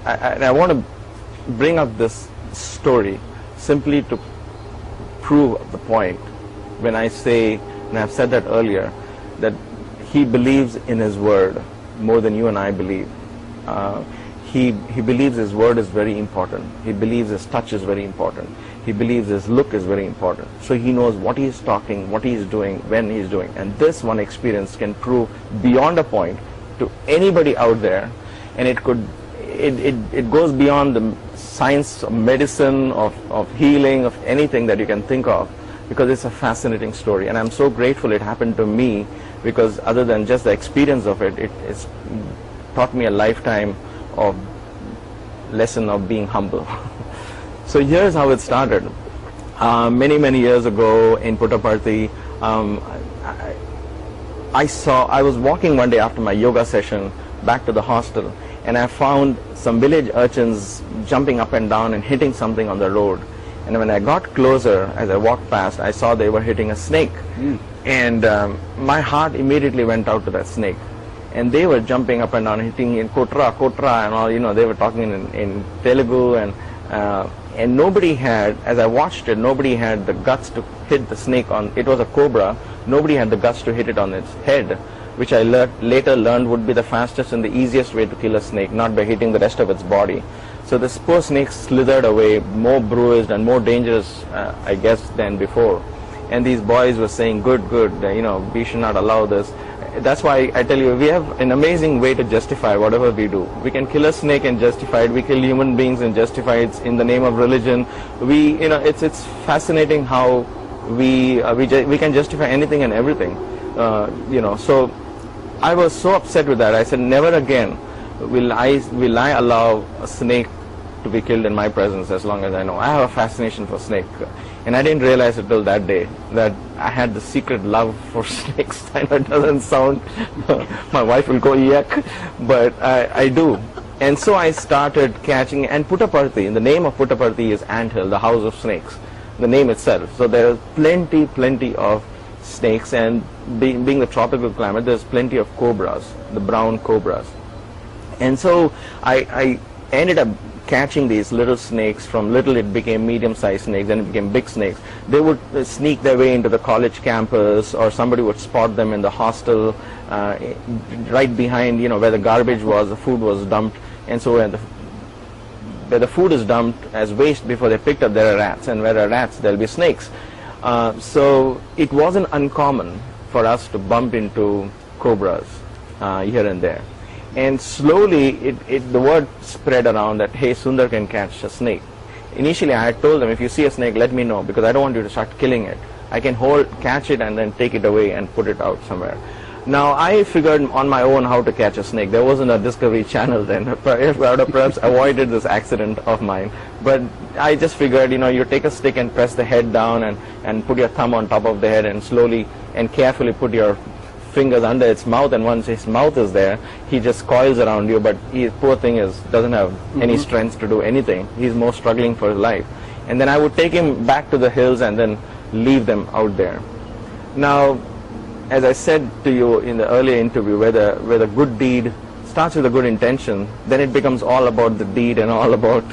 I want to bring up this story simply to prove the point when I say, and I've said that earlier, that he believes in his word more than you and I believe. He believes his word is very important. He believes his touch is very important. He believes his look is very important. So he knows what he is talking, what he is doing, when he is doing. And this one experience can prove beyond a point to anybody out there, and it goes beyond the science of medicine, of healing, of anything that you can think of, because it's a fascinating story. And I'm so grateful it happened to me, because other than just the experience of it, it's taught me a lifetime of lesson of being humble. So here's how it started. Many years ago in Puttaparthi, I was walking one day after my yoga session back to the hostel, and I found some village urchins jumping up and down and hitting something on the road. And when I got closer, as I walked past, I saw they were hitting a snake. And my heart immediately went out to that snake. And they were jumping up and down, hitting in kotra, and all, they were talking in Telugu, and nobody had, as I watched it, nobody had the guts to hit the snake on, it was a cobra, nobody had the guts to hit it on its head, which I later learned would be the fastest and the easiest way to kill a snake, not by hitting the rest of its body. So this poor snake slithered away, more bruised and more dangerous, I guess, than before. And these boys were saying, good, we should not allow this. That's why I tell you, we have an amazing way to justify whatever we do. We can kill a snake and justify it. We kill human beings and justify it in the name of religion. It's fascinating how we can justify anything and everything. So I was so upset with that. I said, never again will I allow a snake to be killed in my presence, as long as I know. I have a fascination for snake, and I didn't realize it till that day that I had the secret love for snakes. I know it doesn't sound, my wife will go yuck, but I do. And so I started catching, and Puttaparthi, the name of Puttaparthi is anthill, the house of snakes, the name itself. So there is plenty of snakes, and being the tropical climate, there's plenty of cobras, the brown cobras. And so I ended up catching these little snakes. From little it became medium-sized snakes, then it became big snakes. They would sneak their way into the college campus, or somebody would spot them in the hostel, right behind, where the garbage was, the food was dumped. And so where the food is dumped as waste before they picked up, there are rats, and where there are rats, there'll be snakes. So it wasn't uncommon for us to bump into cobras here and there. And slowly, the word spread around that, hey, Sundar can catch a snake. Initially, I had told them, if you see a snake, let me know, because I don't want you to start killing it. I can catch it and then take it away and put it out somewhere. Now, I figured on my own how to catch a snake. There wasn't a Discovery Channel then. I would have perhaps avoided this accident of mine. But I just figured, you take a stick and press the head down and put your thumb on top of the head and slowly and carefully put your fingers under its mouth, and once his mouth is there, he just coils around you, but poor thing doesn't have any strength to do anything. He's more struggling for his life. And then I would take him back to the hills and then leave them out there. Now, as I said to you in the earlier interview, where the good deed starts with a good intention, then it becomes all about the deed, and all about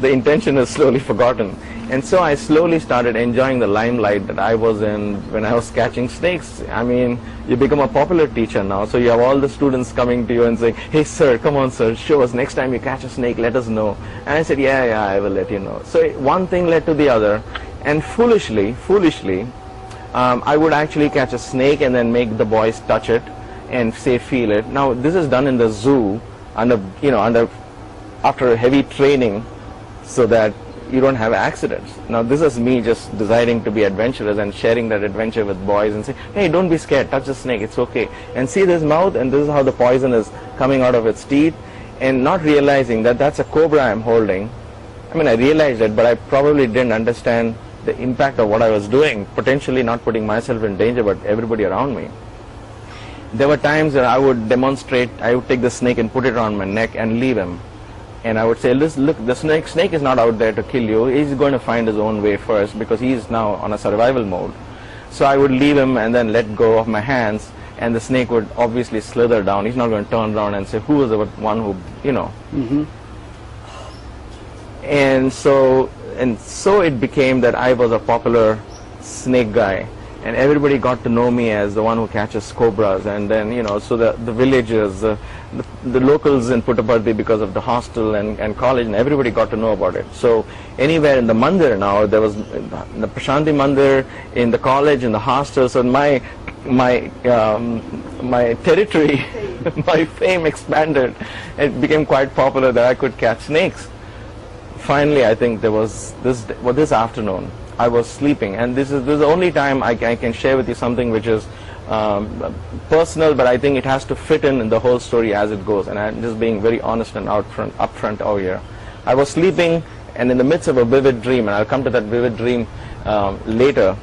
the intention is slowly forgotten. And so I slowly started enjoying the limelight that I was in when I was catching snakes. I mean, you become a popular teacher now, so you have all the students coming to you and saying, hey sir, come on sir, show us, next time you catch a snake, let us know. And I said, yeah, I will let you know. So one thing led to the other, and foolishly, I would actually catch a snake and then make the boys touch it and say, feel it. Now this is done in the zoo after heavy training, so that you don't have accidents. Now this is me just deciding to be adventurous and sharing that adventure with boys and say, hey, don't be scared, touch the snake, it's okay. And see this mouth, and this is how the poison is coming out of its teeth, and not realizing that that's a cobra I'm holding. I mean, I realized it, but I probably didn't understand the impact of what I was doing, potentially not putting myself in danger, but everybody around me. There were times that I would demonstrate, I would take the snake and put it around my neck and leave him. And I would say, look, the snake is not out there to kill you. He's going to find his own way first, because he's now on a survival mode. So I would leave him and then let go of my hands, and the snake would obviously slither down. He's not going to turn around and say, who was the one who, And so it became that I was a popular snake guy, and everybody got to know me as the one who catches cobras. And then, you know, so the villagers, the locals in Puttaparthi, because of the hostel and college, and everybody got to know about it. So anywhere in the mandir now, there was the Prashanti Mandir, in the college, in the hostel. So my territory, my fame expanded. It became quite popular that I could catch snakes. Finally, I think there was this afternoon, I was sleeping, and this is the only time I can share with you something which is personal, but I think it has to fit in the whole story as it goes, and I'm just being very honest and upfront over here. I was sleeping, and in the midst of a vivid dream, and I'll come to that vivid dream later,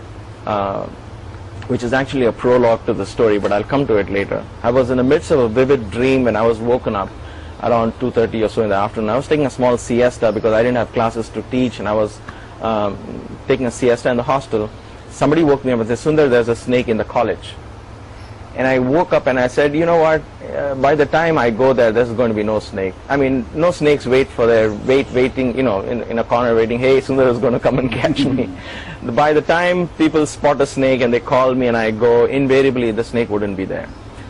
which is actually a prologue to the story, but I'll come to it later. I was in the midst of a vivid dream when I was woken up around 2:30 or so in the afternoon. I was taking a small siesta because I didn't have classes to teach, and I was taking a siesta in the hostel. Somebody woke me up and said, "Sundar, there's a snake in the college." And I woke up and I said, you know what, by the time I go there, there's going to be no snake. I mean, no snakes waiting, you know, in a corner waiting, hey, Sundar is going to come and catch me. By the time people spot a snake and they call me and I go, invariably the snake wouldn't be there.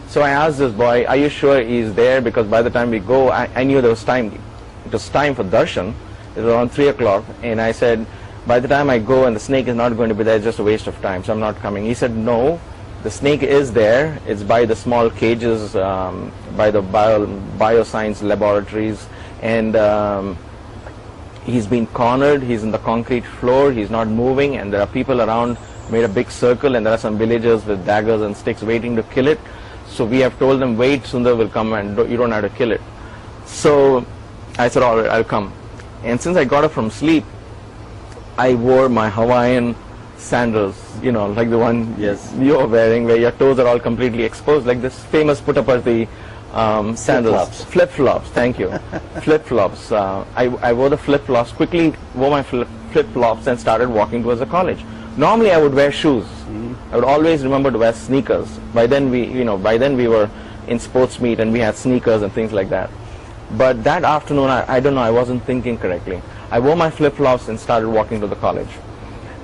So I asked this boy, are you sure he's there? Because by the time we go, I knew there was time. It was time for darshan. It was around 3 o'clock. And I said, by the time I go and the snake is not going to be there, it's just a waste of time, so I'm not coming. He said, no, the snake is there. It's by the small cages, by the bioscience laboratories. And he's been cornered. He's in the concrete floor. He's not moving. And there are people around, made a big circle. And there are some villagers with daggers and sticks waiting to kill it. So we have told them, wait, Sundar will come and you don't have to kill it. So I said, all right, I'll come. And since I got up from sleep, I wore my Hawaiian sandals, you know, like the one you're wearing, where your toes are all completely exposed, like this famous Puttaparthi sandals. Flip-flops, thank you. Flip-flops. I wore the flip-flops, quickly wore my flip-flops and started walking towards the college. Normally I would wear shoes. I would always remember to wear sneakers. By then we were in sports meet and we had sneakers and things like that. But that afternoon, I don't know, I wasn't thinking correctly. I wore my flip-flops and started walking to the college.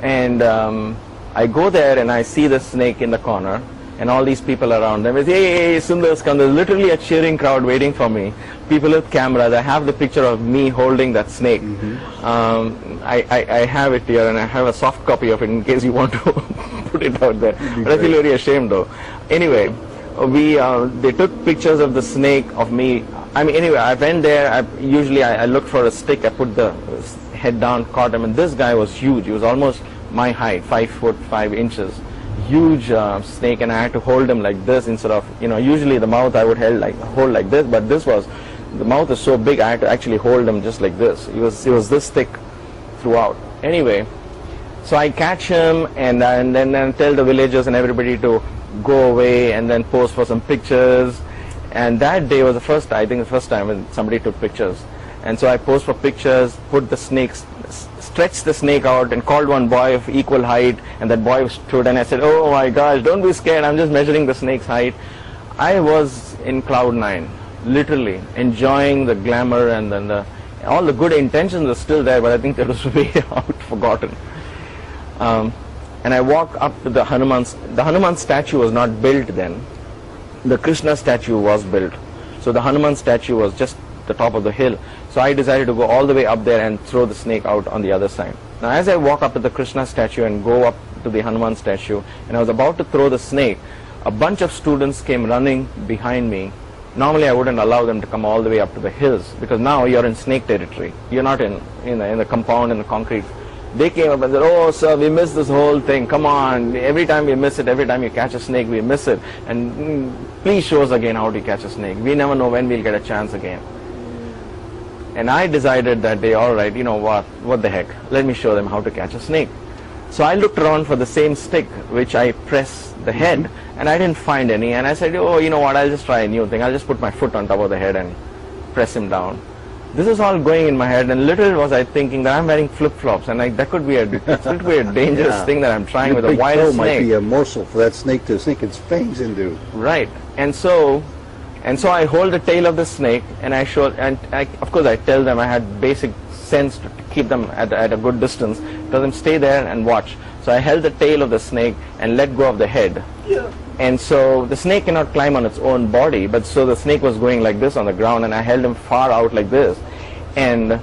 And I go there and I see the snake in the corner and all these people around them. Hey, Sundar's come. There's literally a cheering crowd waiting for me. People with cameras. I have the picture of me holding that snake. I have it here and I have a soft copy of it in case you want to put it out there. But I feel very ashamed though. Anyway, they took pictures of the snake, of me. I mean, anyway, I went there. I looked for a stick. I put the head down, caught him, and this guy was huge. He was almost my height, 5 foot 5 inches. Huge snake, and I had to hold him like this instead of, you know, usually the mouth I would hold like this, but the mouth is so big I had to actually hold him just like this. He was this thick throughout. Anyway, so I catch him and then tell the villagers and everybody to go away and then pose for some pictures. And that day was the first time when somebody took pictures. And so I posed for pictures, put the snakes, stretched the snake out and called one boy of equal height, and that boy stood and I said, oh my gosh, don't be scared, I'm just measuring the snake's height. I was in cloud 9, literally enjoying the glamour, and then all the good intentions are still there, but I think that was way out, forgotten. And I walk up to the Hanuman. The Hanuman statue was not built then. The Krishna statue was built. So the Hanuman statue was just the top of the hill. So I decided to go all the way up there and throw the snake out on the other side. Now as I walk up to the Krishna statue and go up to the Hanuman statue, and I was about to throw the snake, a bunch of students came running behind me. Normally I wouldn't allow them to come all the way up to the hills, because now you're in snake territory. You're not in the compound, in the concrete. They came up and said, oh sir, we missed this whole thing, come on, every time we miss it, every time you catch a snake we miss it, and please show us again how to catch a snake. We never know when we'll get a chance again. And I decided that day, all right, you know what the heck, let me show them how to catch a snake. So I looked around for the same stick which I press the head, and I didn't find any, and I said, oh, you know what, I'll just try a new thing. I'll just put my foot on top of the head and press him down. This is all going in my head, and little was I thinking that I'm wearing flip-flops, and that could be a dangerous thing that I'm trying with a wild snake. Might be a morsel for that snake to sink its fangs into. Right, and so I hold the tail of the snake, and of course I tell them I had basic sense to keep them at a good distance. Told them stay there and watch. So I held the tail of the snake and let go of the head. Yeah. And so the snake cannot climb on its own body, but so the snake was going like this on the ground, and I held him far out like this, and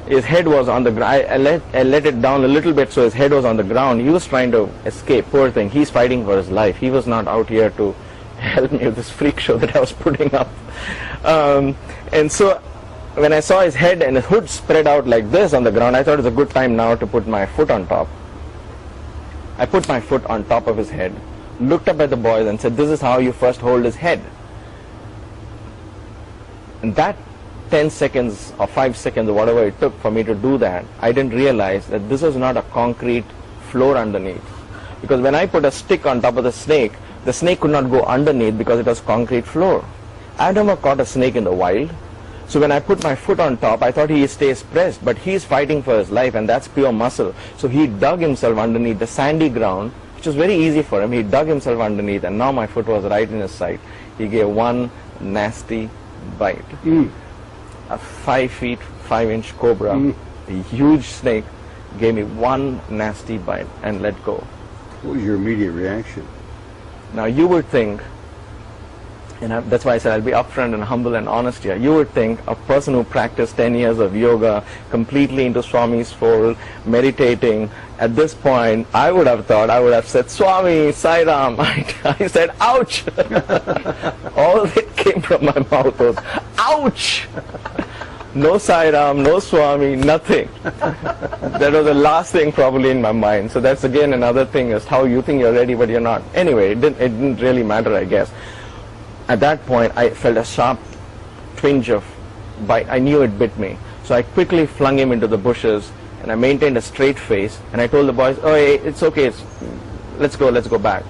his head was on the ground. I let it down a little bit so his head was on the ground. He was trying to escape, poor thing. He's fighting for his life. He was not out here to help me with this freak show that I was putting up. And so when I saw his head and his hood spread out like this on the ground, I thought it was a good time now to put my foot on top. I put my foot on top of his head, looked up at the boys and said, this is how you first hold his head. And that 10 seconds or 5 seconds or whatever it took for me to do that, I didn't realize that this was not a concrete floor underneath. Because when I put a stick on top of the snake could not go underneath because it was concrete floor. I've never caught a snake in the wild. So when I put my foot on top, I thought he stays pressed, but he's fighting for his life, and that's pure muscle. So he dug himself underneath the sandy ground, which was very easy for him. He dug himself underneath, and now my foot was right in his side. He gave one nasty bite. A 5 feet 5 inch cobra, a huge snake, gave me one nasty bite and let go. What was your immediate reaction? Now you would think, and that's why I said I'll be upfront and humble and honest here. You would think a person who practiced 10 years of yoga, completely into Swami's fold, meditating, at this point, I would have said, Swami, Sai Ram. I said, ouch! All that came from my mouth was, ouch! No Sai Ram, no Swami, nothing. That was the last thing probably in my mind. So that's again another thing, is how you think you're ready but you're not. Anyway, it didn't really matter, I guess. At that point, I felt a sharp twinge of bite. I knew it bit me. So I quickly flung him into the bushes, and I maintained a straight face, and I told the boys, oh, hey, it's okay, let's go back.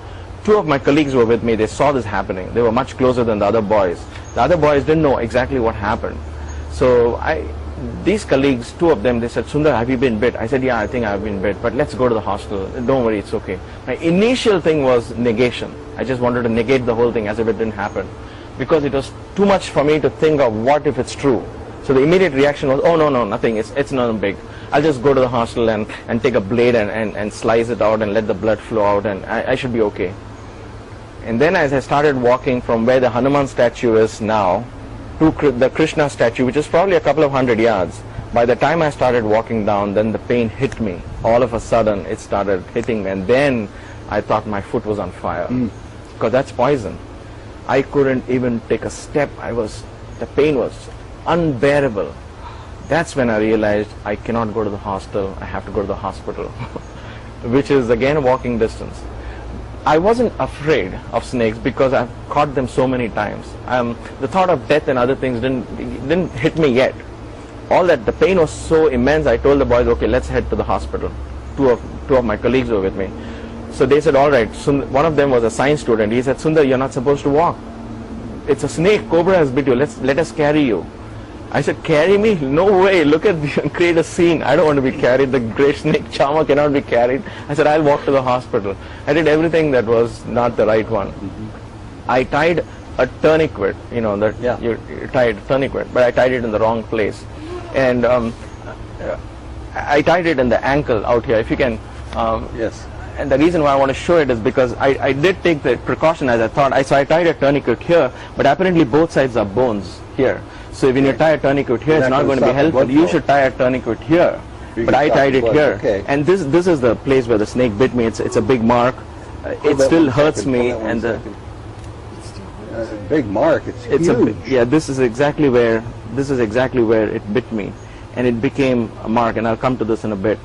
Two of my colleagues were with me. They saw this happening. They were much closer than the other boys. The other boys didn't know exactly what happened. So these colleagues, two of them, they said, Sundar, have you been bit? I said, yeah, I think I've been bit, but let's go to the hospital. Don't worry, it's okay. My initial thing was negation. I just wanted to negate the whole thing as if it didn't happen, because it was too much for me to think of what if it's true. So the immediate reaction was, oh, no, nothing, it's not big. I'll just go to the hospital and take a blade and slice it out and let the blood flow out, and I should be okay. And then as I started walking from where the Hanuman statue is now to the Krishna statue, which is probably a couple of 100 yards, by the time I started walking down, then the pain hit me. All of a sudden, it started hitting me, and then I thought my foot was on fire, because that's poison. I couldn't even take a step. The pain was unbearable. That's when I realized I cannot go to the hostel. I have to go to the hospital, which is again walking distance. I wasn't afraid of snakes because I've caught them so many times. The thought of death and other things didn't hit me yet. All that, the pain was so immense, I told the boys, okay, let's head to the hospital. Two of my colleagues were with me. So they said, all right. One of them was a science student. He said, Sundar, you're not supposed to walk. It's a snake, cobra has bit you. Let us carry you. I said, carry me? No way. Look at create a scene. I don't want to be carried. The great snake Chama cannot be carried. I said, I'll walk to the hospital. I did everything that was not the right one. I tied a tourniquet, you tied a tourniquet, but I tied it in the wrong place. And I tied it in the ankle out here, if you can. Yes. And the reason why I want to show it is because I did take the precaution as I thought. So I tied a tourniquet here, but apparently both sides are bones here. So when you tie a tourniquate here, it's not going to be helpful. You should tie a tourniquet here. But I tied it here. Okay. And this is the place where the snake bit me. It's a big mark. It still hurts me. And it's a big mark. It's huge. Yeah, this is exactly where it bit me. And it became a mark, and I'll come to this in a bit.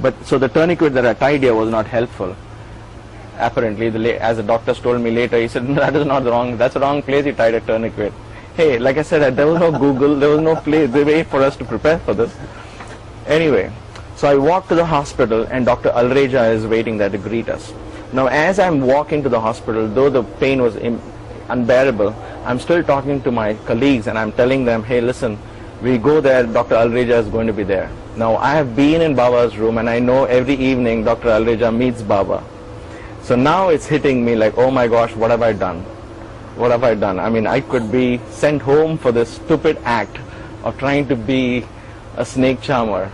But so the tourniquet that I tied here was not helpful. Apparently, as the doctors told me later, he said, that's the wrong place you tied a tourniquet. Hey, like I said, there was no Google, there was no way for us to prepare for this. Anyway, so I walked to the hospital, and Dr. Alreja is waiting there to greet us. Now, as I'm walking to the hospital, though the pain was unbearable, I'm still talking to my colleagues, and I'm telling them, hey, listen, we go there, Dr. Alreja is going to be there. Now, I have been in Baba's room, and I know every evening Dr. Alreja meets Baba. So now it's hitting me like, oh my gosh, what have I done? What have I done? I mean, I could be sent home for this stupid act of trying to be a snake charmer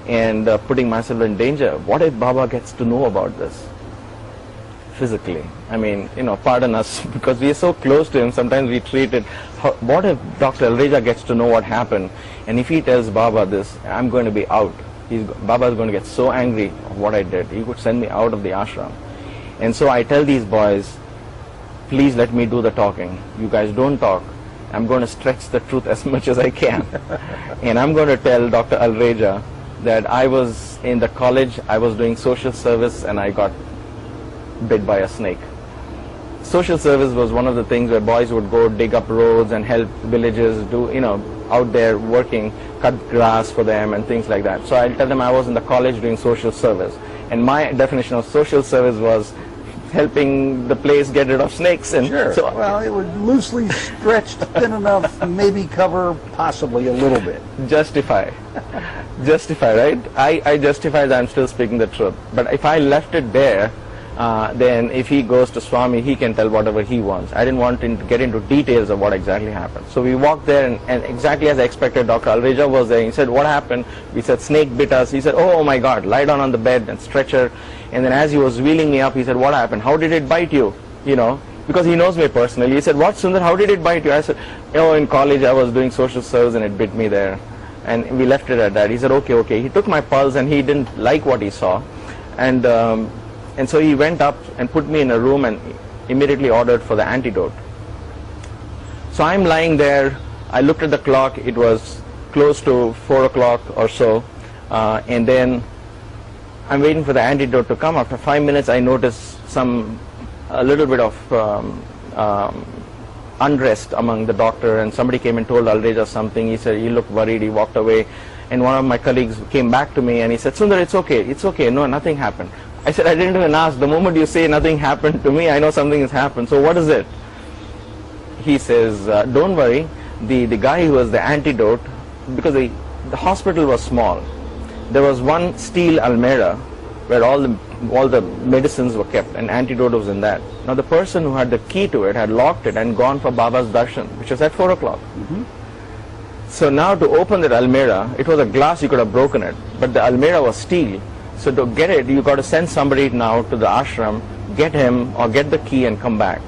and putting myself in danger? What if Baba gets to know about this physically? I mean, pardon us, because we are so close to him, sometimes we treat it. What if Dr. Alreja gets to know what happened, and if he tells Baba this, I'm going to be out. Baba is going to get so angry of what I did. He could send me out of the ashram. And so I tell these boys, please let me do the talking. You guys don't talk. I'm going to stretch the truth as much as I can. And I'm going to tell Dr. Alreja that I was in the college, I was doing social service, and I got bit by a snake. Social service was one of the things where boys would go dig up roads and help villages do, out there working, cut grass for them and things like that. So I'll tell them I was in the college doing social service. And my definition of social service was helping the place get rid of snakes. And Sure. so, Well, it would loosely stretched thin enough, maybe cover possibly a little bit. justify, right? I justify that I'm still speaking the truth. But if I left it there, then if he goes to Swami, he can tell whatever he wants. I didn't want him to get into details of what exactly happened. So we walked there, and exactly as I expected, Dr. Alreja was there. He said, what happened? We said, snake bit us. He said, oh my God, lie down on the bed and stretcher. And then as he was wheeling me up, he said, what happened? How did it bite you? Because he knows me personally. He said, what, Sundar, how did it bite you? I said, in college I was doing social service and it bit me there. And we left it at that. He said, okay. He took my pulse and he didn't like what he saw. And so he went up and put me in a room and immediately ordered for the antidote. So I'm lying there. I looked at the clock. It was close to 4 o'clock or so. And then I'm waiting for the antidote to come. After 5 minutes, I noticed a little bit of unrest among the doctor, and somebody came and told Alreja something. He said, he looked worried. He walked away. And one of my colleagues came back to me and he said, Sundar, it's okay. No, nothing happened. I said, I didn't even ask. The moment you say nothing happened to me, I know something has happened. So what is it? He says, don't worry. The guy who was the antidote, because the hospital was small, there was one steel almirah where all the medicines were kept, and antidote was in that. Now the person who had the key to it had locked it and gone for Baba's darshan, which was at 4 o'clock. Mm-hmm. So now to open that almirah, it was a glass, you could have broken it, but the almirah was steel. So to get it, you got to send somebody now to the ashram, get him or get the key and come back.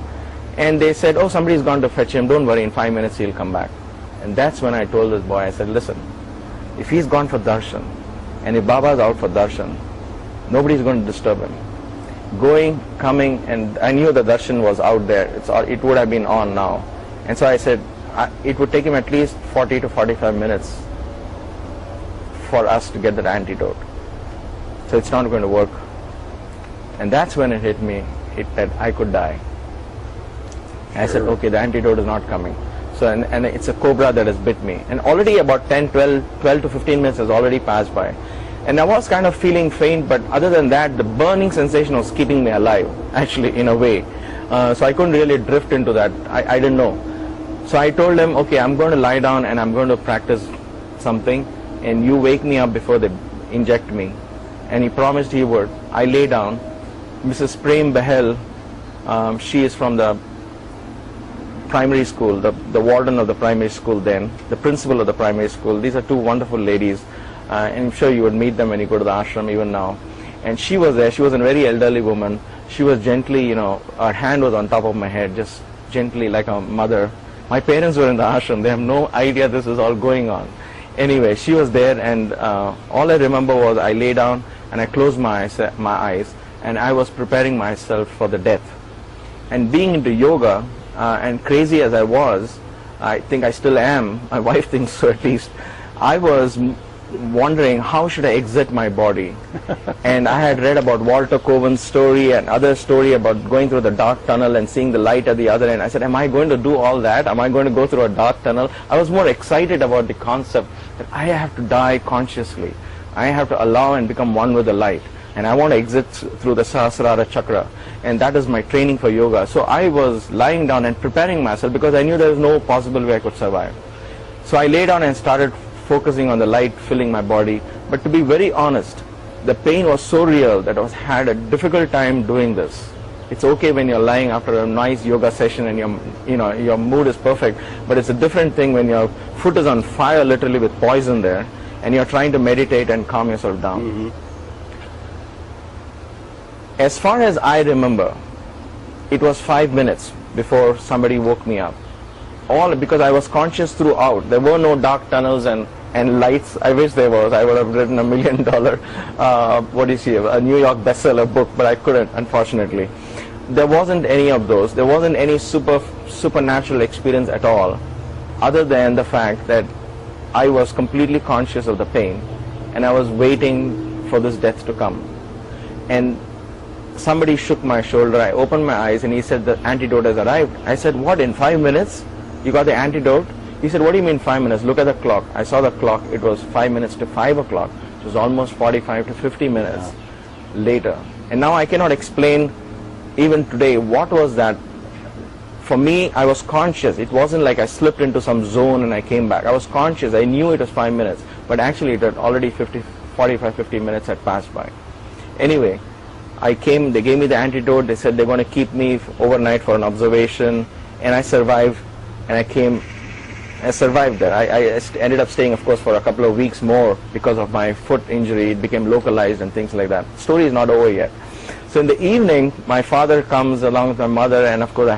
And they said, somebody's gone to fetch him, don't worry, in 5 minutes he'll come back. And that's when I told this boy, I said, listen, if he's gone for darshan, and if Baba's out for darshan, nobody's going to disturb him. Going, coming, and I knew the darshan was out there, it would have been on now. And so I said, it would take him at least 40 to 45 minutes for us to get that antidote. So it's not going to work. And that's when it hit me, that I could die. I said, okay, the antidote is not coming. So, and it's a cobra that has bit me. And already about 12 to 15 minutes has already passed by. And I was kind of feeling faint, but other than that, the burning sensation was keeping me alive, actually, in a way. So I couldn't really drift into that. I didn't know. So I told him, okay, I'm going to lie down and I'm going to practice something, and you wake me up before they inject me. And he promised he would. I lay down. Mrs. Prem Behel, she is from the primary school, the warden of the primary school then, the principal of the primary school. These are two wonderful ladies, and I'm sure you would meet them when you go to the ashram even now. And she was there. She was a very elderly woman. She was gently, her hand was on top of my head, just gently like a mother. My parents were in the ashram. They have no idea this is all going on. Anyway, she was there, and all I remember was I lay down and I closed my eyes, and I was preparing myself for the death. And being into yoga, and crazy as I was, I think I still am, my wife thinks so at least, I was wondering how should I exit my body. And I had read about Walter Cowan's story and other story about going through the dark tunnel and seeing the light at the other end. I said, am I going to do all that? Am I going to go through a dark tunnel? I was more excited about the concept that I have to die consciously. I have to allow and become one with the light. And I want to exit through the Sahasrara chakra. And that is my training for yoga. So I was lying down and preparing myself because I knew there was no possible way I could survive. So I lay down and started focusing on the light filling my body. But to be very honest, the pain was so real that I had a difficult time doing this. It's okay when you're lying after a nice yoga session and your mood is perfect, but it's a different thing when your foot is on fire literally with poison there, and you're trying to meditate and calm yourself down. As far as I remember, it was 5 minutes before somebody woke me up. All because I was conscious throughout. There were no dark tunnels and lights. I wish there was. I would have written $1 million, a New York bestseller book, but I couldn't, unfortunately. There wasn't any of those. There wasn't any supernatural experience at all, other than the fact that I was completely conscious of the pain, and I was waiting for this death to come. And somebody shook my shoulder. I opened my eyes, and he said, the antidote has arrived. I said, what, in 5 minutes? You got the antidote? He said, what do you mean 5 minutes? Look at the clock. I saw the clock. It was 5 minutes to 5 o'clock. It was almost 45 to 50 minutes later. And now I cannot explain even today what was that. For me, I was conscious. It wasn't like I slipped into some zone and I came back. I was conscious. I knew it was 5 minutes. But actually, it had already 45, 50 minutes had passed by. Anyway, I came. They gave me the antidote. They said they're going to keep me overnight for an observation. And I survived. And I survived there. I ended up staying, of course, for a couple of weeks more because of my foot injury. It became localized and things like that. Story is not over yet. So in the evening, my father comes along with my mother, and of course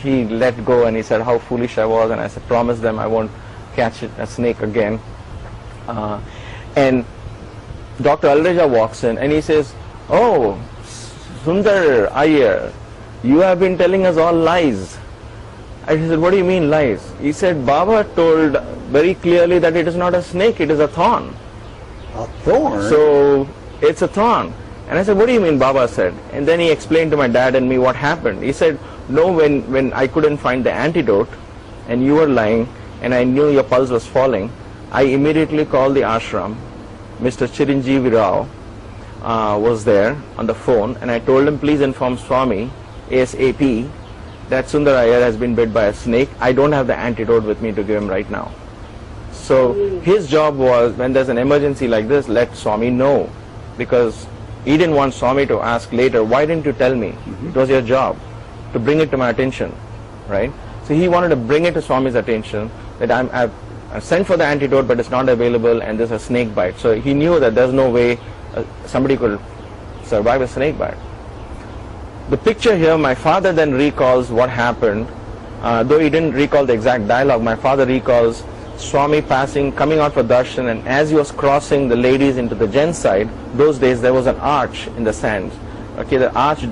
he let go, and he said how foolish I was, and I said, promise them I won't catch a snake again. And Dr. Alreja walks in, and he says, oh, Sundar Iyer, you have been telling us all lies. I said, what do you mean lies? He said, Baba told very clearly that it is not a snake, it is a thorn. A thorn? So, it's a thorn. And I said, what do you mean, Baba said? And then he explained to my dad and me what happened. He said, no, when I couldn't find the antidote, and you were lying, and I knew your pulse was falling, I immediately called the ashram. Mr. Chiranjeevi Rao was there on the phone, and I told him, please inform Swami, ASAP, that Sundar Iyer has been bit by a snake. I don't have the antidote with me to give him right now. So his job was, when there's an emergency like this, let Swami know, because he didn't want Swami to ask later, why didn't you tell me? It was your job to bring it to my attention, right? So he wanted to bring it to Swami's attention that I've sent for the antidote, but it's not available, and there's a snake bite. So he knew that there's no way somebody could survive a snake bite. The picture here, my father then recalls what happened, though he didn't recall the exact dialogue. My father recalls Swami coming out for darshan, and as he was crossing the ladies into the gents side, those days there was an arch in the sand. Okay, the arch,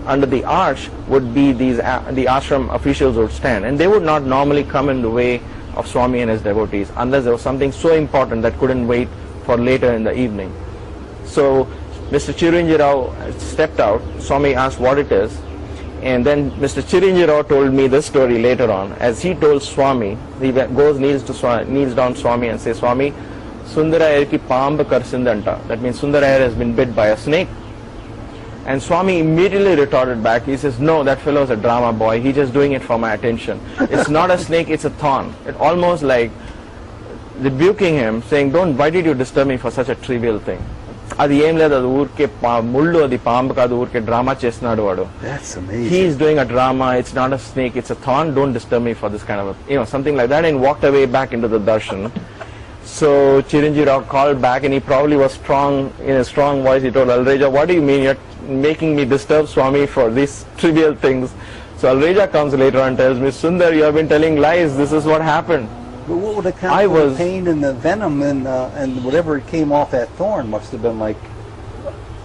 under the arch would be the ashram officials would stand, and they would not normally come in the way of Swami and his devotees unless there was something so important that couldn't wait for later in the evening. So Mr. Chiranjeevi Rao stepped out. Swami asked what it is, and then Mr. Chiranjeevi Rao told me this story later on. As he told Swami, he kneels down Swami and says, Swami, Sundar Iyer ki paamb karsindanta. That means Sundar Iyer has been bit by a snake. And Swami immediately retorted back. He says, no, that fellow is a drama boy. He's just doing it for my attention. It's not a snake, it's a thorn. It almost like rebuking him, saying, why did you disturb me for such a trivial thing? Adi em ledadu urke mullu adi paambu kaadu urke drama chestunadu vadu. That's amazing. He is doing a drama. It's not a snake. It's a thorn. Don't disturb me for this kind of something like that, and walked away back into the darshan. So Chiranjeevi Rao called back, and he probably was strong in a strong voice. He told Alreja, what do you mean you're making me disturb Swami for these trivial things? So Alreja comes later and tells me, Sundar, you have been telling lies. This is what happened. But what would account for the pain and the venom and whatever came off that thorn must have been like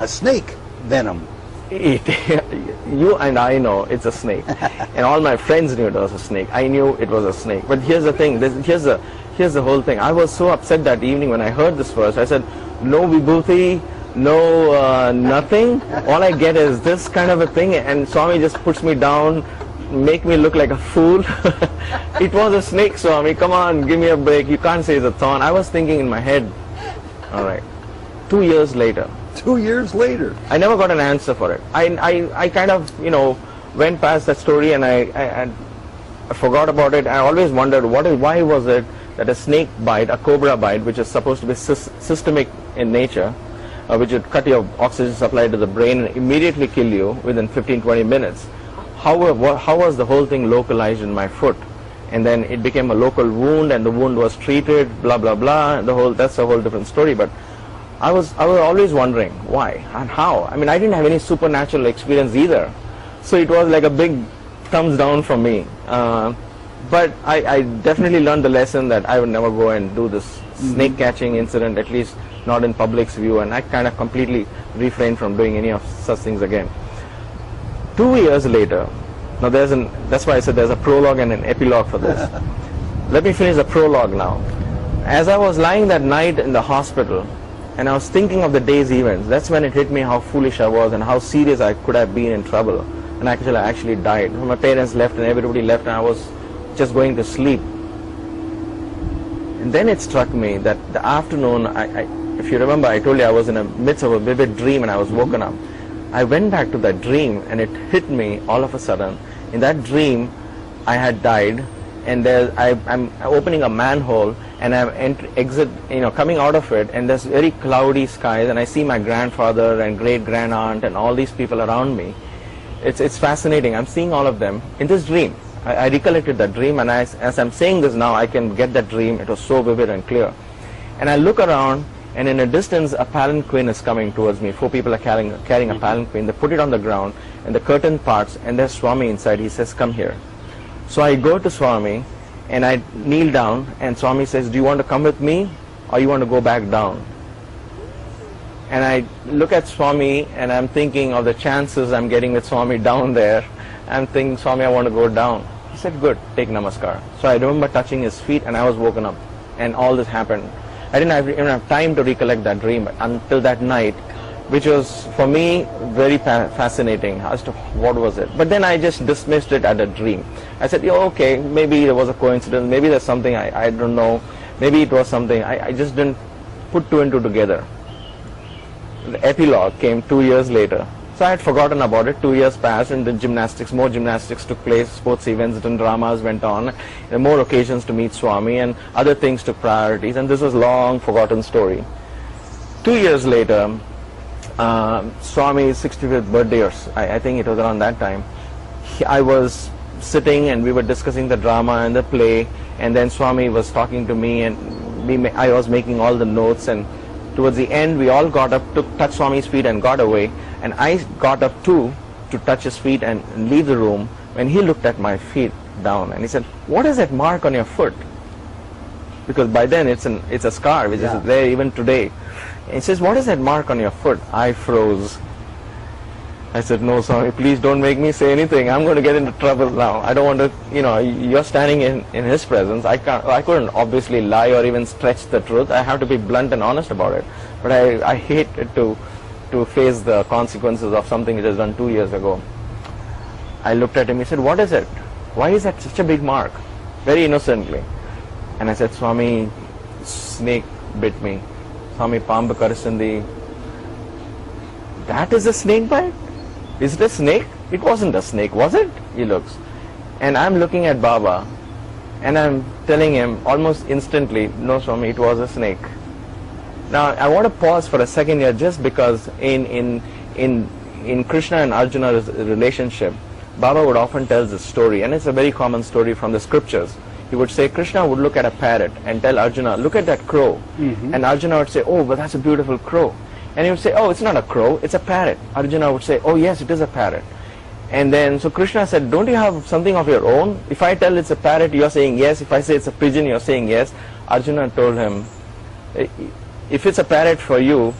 a snake venom. You and I know it's a snake, and all my friends knew it was a snake. I knew it was a snake. But here's the thing. Here's the whole thing. I was so upset that evening when I heard this verse. I said, no vibhuti, no nothing. All I get is this kind of a thing, and Swami just puts me down, make me look like a fool. It was a snake, Swami. Come on, give me a break. You can't say it's a thorn. I was thinking in my head. All right. 2 years later. 2 years later. I never got an answer for it. I kind of, went past that story, and I forgot about it. I always wondered why was it that a snake bite, a cobra bite, which is supposed to be systemic in nature, which would cut your oxygen supply to the brain and immediately kill you within 15-20 minutes. How was the whole thing localized in my foot? and then it became a local wound, and the wound was treated, blah blah blah. That's a whole different story. But I was always wondering why and how. I mean, I didn't have any supernatural experience either, so it was like a big thumbs down from me. But I definitely learned the lesson that I would never go and do this snake catching incident, at least not in public's view, and I kind of completely refrained from doing any of such things again. 2 years later, now that's why I said there's a prologue and an epilogue for this. Let me finish the prologue now. As I was lying that night in the hospital and I was thinking of the day's events, that's when it hit me how foolish I was and how serious I could have been in trouble. And I actually died. My parents left and everybody left, and I was just going to sleep. And then it struck me that the afternoon, if you remember, I told you I was in the midst of a vivid dream and I was woken up. I went back to that dream and it hit me all of a sudden. In that dream, I had died, and I'm opening a manhole and I'm coming out of it, and there's very cloudy skies, and I see my grandfather and great-grand aunt and all these people around me. It's fascinating. I'm seeing all of them in this dream. I recollected that dream, and as I'm saying this now, I can get that dream. It was so vivid and clear. And I look around, and in a distance, a palanquin is coming towards me. 4 people are carrying a palanquin. They put it on the ground, and the curtain parts, and there's Swami inside. He says, "Come here." So I go to Swami, and I kneel down, and Swami says, "Do you want to come with me, or you want to go back down?" And I look at Swami, and I'm thinking of the chances I'm getting with Swami down there. I'm thinking, "Swami, I want to go down." He said, "Good, take namaskar." So I remember touching his feet, and I was woken up, and all this happened. I didn't even have time to recollect that dream until that night, which was for me very fascinating as to what was it. But then I just dismissed it as a dream. I said, "Yeah, okay, maybe it was a coincidence, maybe there's something I don't know, maybe it was something." I just didn't put 2 and 2 together. The epilogue came 2 years later. So I had forgotten about it. 2 years passed, and then more gymnastics took place, sports events and dramas went on, and more occasions to meet Swami, and other things took priorities, and this was a long forgotten story. 2 years later, Swami's 65th birthday, or I think it was around that time, I was sitting and we were discussing the drama and the play, and then Swami was talking to me, and I was making all the notes, and towards the end we all got up to touch Swami's feet and got away, and I got up too to touch his feet and leave the room, when he looked at my feet down and he said, "What is that mark on your foot?" Because by then it's a scar which is there even today. And he says, "What is that mark on your foot?" I froze. I said, "No, Swami, please don't make me say anything. I'm going to get into trouble now. I don't want to, you're standing in his presence. I couldn't obviously lie or even stretch the truth. I have to be blunt and honest about it. But I hate it to face the consequences of something which was done 2 years ago." I looked at him. He said, "What is it? Why is that such a big mark?" Very innocently. And I said, "Swami, snake bit me. Swami, paambu karisindi." "That is a snake bite? Is it a snake?" "It wasn't a snake, was it?" He looks. And I'm looking at Baba, and I'm telling him almost instantly, "No, Swami, it was a snake." Now, I want to pause for a second here, just because in Krishna and Arjuna's relationship, Baba would often tell this story, and it's a very common story from the scriptures. He would say, Krishna would look at a parrot and tell Arjuna, "Look at that crow." And Arjuna would say, "Oh, but that's a beautiful crow." And he would say, "Oh, it's not a crow, it's a parrot." Arjuna would say, "Oh yes, it is a parrot." And then, so Krishna said, "Don't you have something of your own? If I tell it's a parrot, you're saying yes. If I say it's a pigeon, you're saying yes." Arjuna told him, "If it's a parrot for you,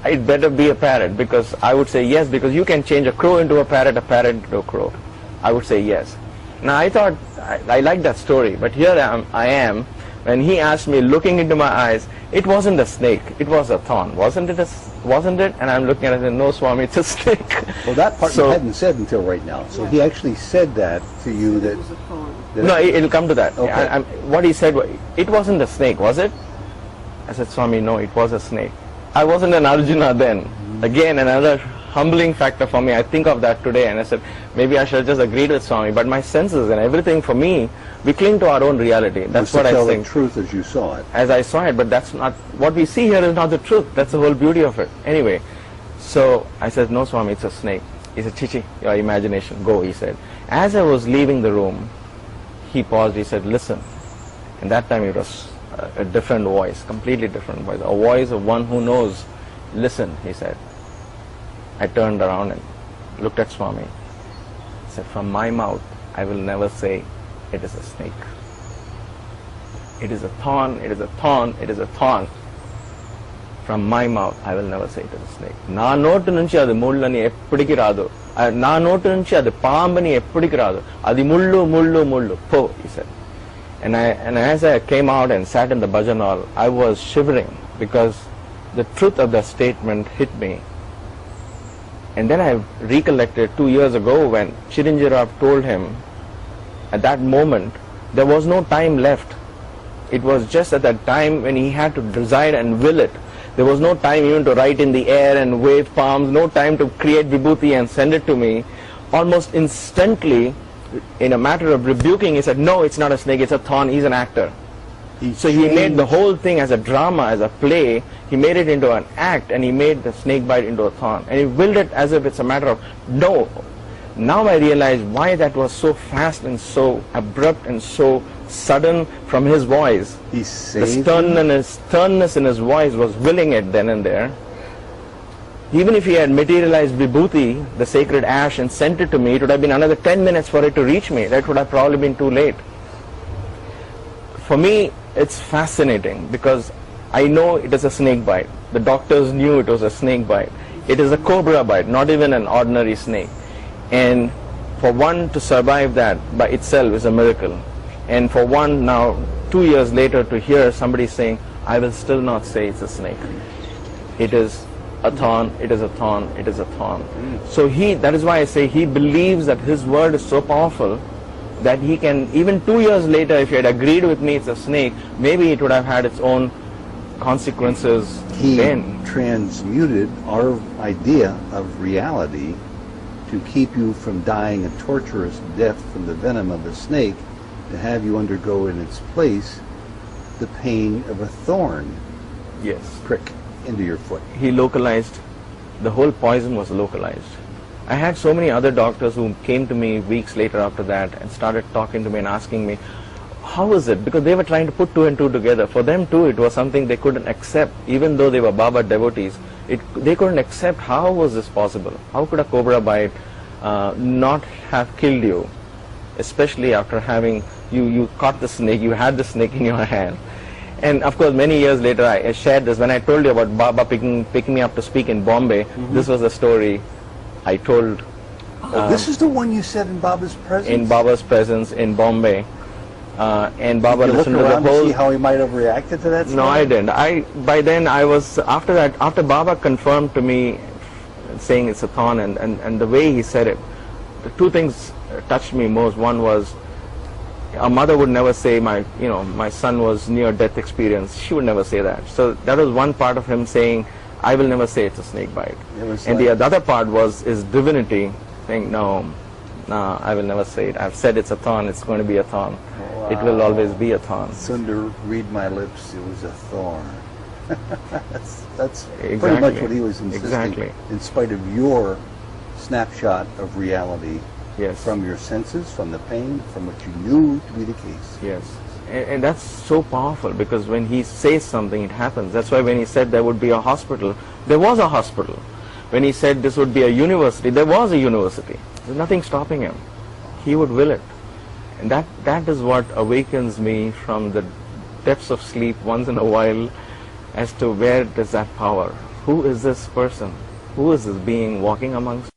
it better be a parrot, because I would say yes, because you can change a crow into a parrot into a crow." I would say yes. Now I thought, I liked that story, but here I am, when he asked me, looking into my eyes, it wasn't a snake, it was a thorn, wasn't it? Wasn't it? And I'm looking at it and saying, "No, Swami, it's a snake." Well, that part you hadn't said until right now. So he actually said that to you, that no, it'll come to that. Okay. What he said was, "It wasn't a snake, was it?" I said, "Swami, no, it was a snake." I wasn't an Arjuna then. Again, another humbling factor for me. I think of that today, and I said, maybe I should have just agreed with Swami. But my senses and everything, for me, we cling to our own reality. That's what I think. The truth as you saw it. As I saw it, but that's not what we see here. Is not the truth. That's the whole beauty of it. Anyway, so I said, "No, Swami, it's a snake." He said, "Chichi, your imagination, go," he said. As I was leaving the room, he paused, he said, listen. And that time it was a different voice, completely different voice, a voice of one who knows. Listen, he said. I turned around and looked at Swami. He said, from my mouth, I will never say it is a snake. It is a thorn, it is a thorn, it is a thorn. From my mouth, I will never say it is a snake. Na notu nunchi adu mullani eppadiki raadu. Na notu nunchi adu paambani eppadiki raadu. Adi mullu, mullu, mullu. Po, he said. And as I came out and sat in the bhajan hall, I was shivering because the truth of that statement hit me. And then I recollected 2 years ago when Chiranjirav told him, at that moment, there was no time left. It was just at that time when he had to decide and will it. There was no time even to write in the air and wave palms, no time to create vibhuti and send it to me. Almost instantly, in a matter of rebuking, he said, no, it's not a snake, it's a thorn, he's an actor. So he made the whole thing as a drama, as a play. He made it into an act, and he made the snake bite into a thorn. And he willed it as if it's a matter of no. Now I realize why that was so fast and so abrupt and so sudden from his voice. He saved the sternness in his voice was willing it then and there. Even if he had materialized vibhuti, the sacred ash, and sent it to me, it would have been another 10 minutes for it to reach me. That would have probably been too late. For me, it's fascinating because I know it is a snake bite. The doctors knew it was a snake bite. It is a cobra bite, not even an ordinary snake. And for one to survive that by itself is a miracle. And for one now, 2 years later, to hear somebody saying, I will still not say it's a snake. It is a thorn, it is a thorn, it is a thorn. So that is why I say he believes that his word is so powerful that he can, even 2 years later, if he had agreed with me it's a snake, maybe it would have had its own consequences then. He transmuted our idea of reality to keep you from dying a torturous death from the venom of a snake, to have you undergo in its place the pain of a thorn. Yes. Prick into your foot. He localized, the whole poison was localized. I had so many other doctors who came to me weeks later after that and started talking to me and asking me, how is it? Because they were trying to put 2 and 2 together. For them too, it was something they couldn't accept. Even though they were Baba devotees, they couldn't accept how was this possible. How could a cobra bite not have killed you? Especially after having, you caught the snake, you had the snake in your hand. And of course, many years later, I shared this. When I told you about Baba picking me up to speak in Bombay, this was the story I told. This is the one you said in Baba's presence? In Baba's presence in Bombay. And Baba Did you look listened to the around whole. to see how he might have reacted to that story? No, I didn't. By then I was, after Baba confirmed to me, saying it's a thorn, and the way he said it, the 2 things touched me most. One was, a mother would never say my son was near death experience. She would never say that. So that was one part of him saying, I will never say it's a snake bite. And the other part was his divinity saying, no, I will never say it. I've said it's a thorn, it's going to be a thorn. Wow. It will always be a thorn. Sundar, read my lips, it was a thorn. that's exactly. Pretty much what he was insisting. Exactly. In spite of your snapshot of reality. Yes. From your senses, from the pain, from what you knew to be the case. Yes. And that's so powerful because when he says something, it happens. That's why when he said there would be a hospital, there was a hospital. When he said this would be a university, there was a university. There's nothing stopping him. He would will it. And that is what awakens me from the depths of sleep once in a while as to where does that power? Who is this person? Who is this being walking amongst?